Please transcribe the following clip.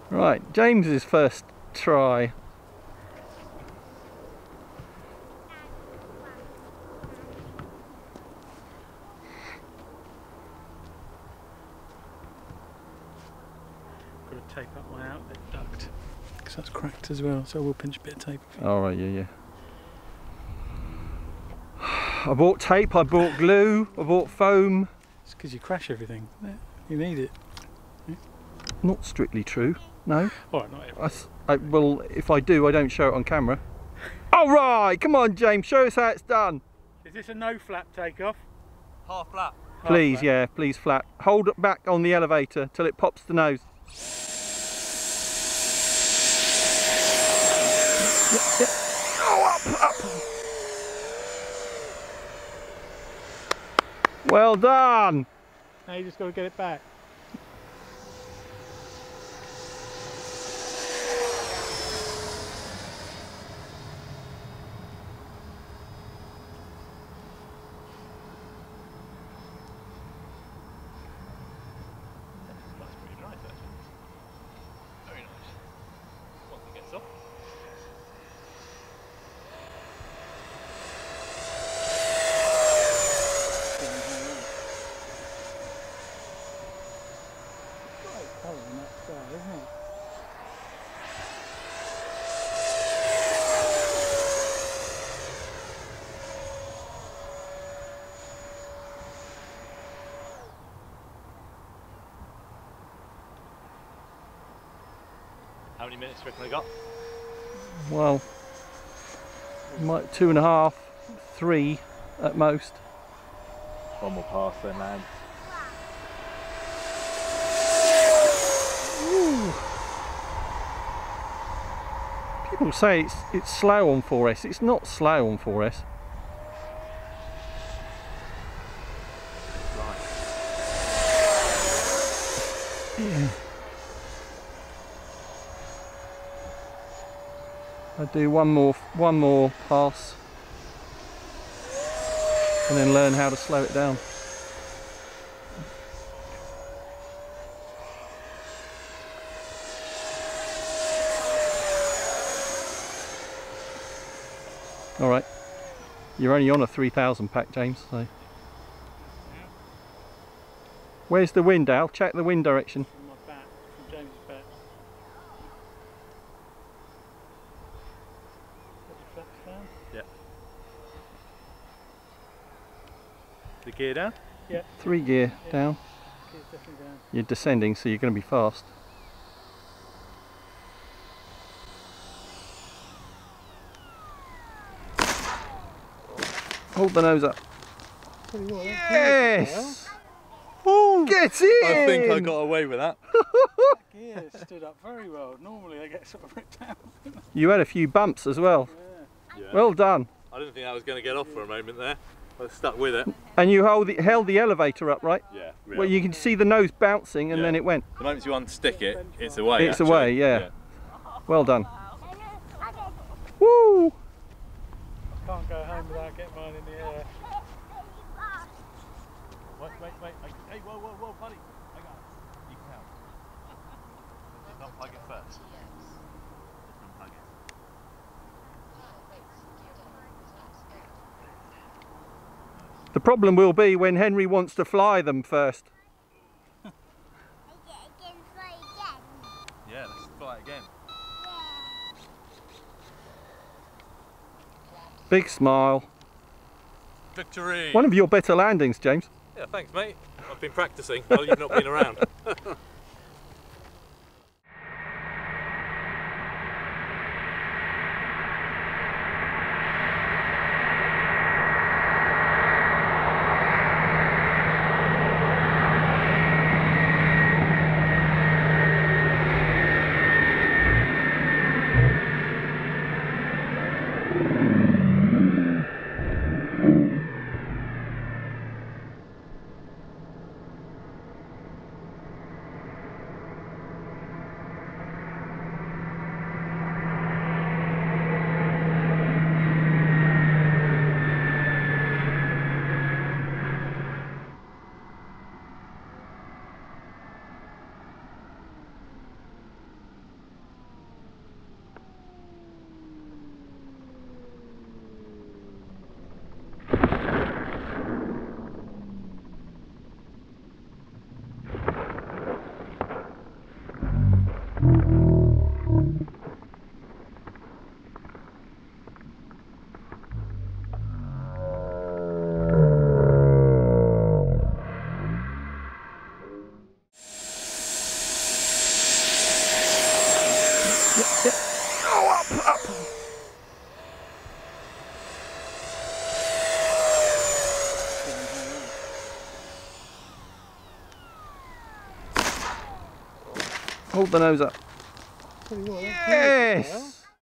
Right, James's first try. Got to tape up my outlet duct because that's cracked as well, so I will pinch a bit of tape. Alright, yeah. I bought tape, I bought glue, I bought foam. It's because you crash everything. You need it. Yeah. Not strictly true, no. Alright, not everything. Well, if I do, I don't show it on camera. Alright, come on James, show us how it's done. Is this a no flap takeoff? Half flap. Please, yeah, please flat. Hold it back on the elevator till it pops the nose. Yep. Oh, up. Well done. Now you just got to get it back. That's pretty nice actually. Very nice. Once it gets off. How many minutes do you reckon I got? Well, 2.5, 3 at most. One more pass then, lads. Ooh. People say it's slow on 4S. It's not slow on 4S. Yeah. I do one more pass and then learn how to slow it down. All right, you're only on a 3000 pack, James. So, where's the wind, Al? Check the wind direction. From my bat, from James's bat. Put your flaps down. Yeah. The gear down? Yeah. 3 gear down. Gear's definitely down. You're descending, so you're going to be fast. Hold the nose up. Yes! Woo! Get in! I think I got away with that. That gear stood up very well. Normally they get sort of ripped out. You had a few bumps as well. Yeah. Well done. I didn't think I was going to get off for a moment there. I was stuck with it. And you held the elevator up, right? Yeah. Well, you can see the nose bouncing and then it went. The moment you unstick it, it's away. It's away, yeah. Well done. Woo! I can't go home without getting mine in the air. Wait. Hey, whoa, buddy. I got it. You can help. Just unplug it first. Just unplug it. The problem will be when Henry wants to fly them first. Yeah, let's fly it again. Big smile. Victory! One of your better landings, James. Yeah, thanks, mate. I've been practicing while you've not been around. Hold the nose up. Tell you what, Yes!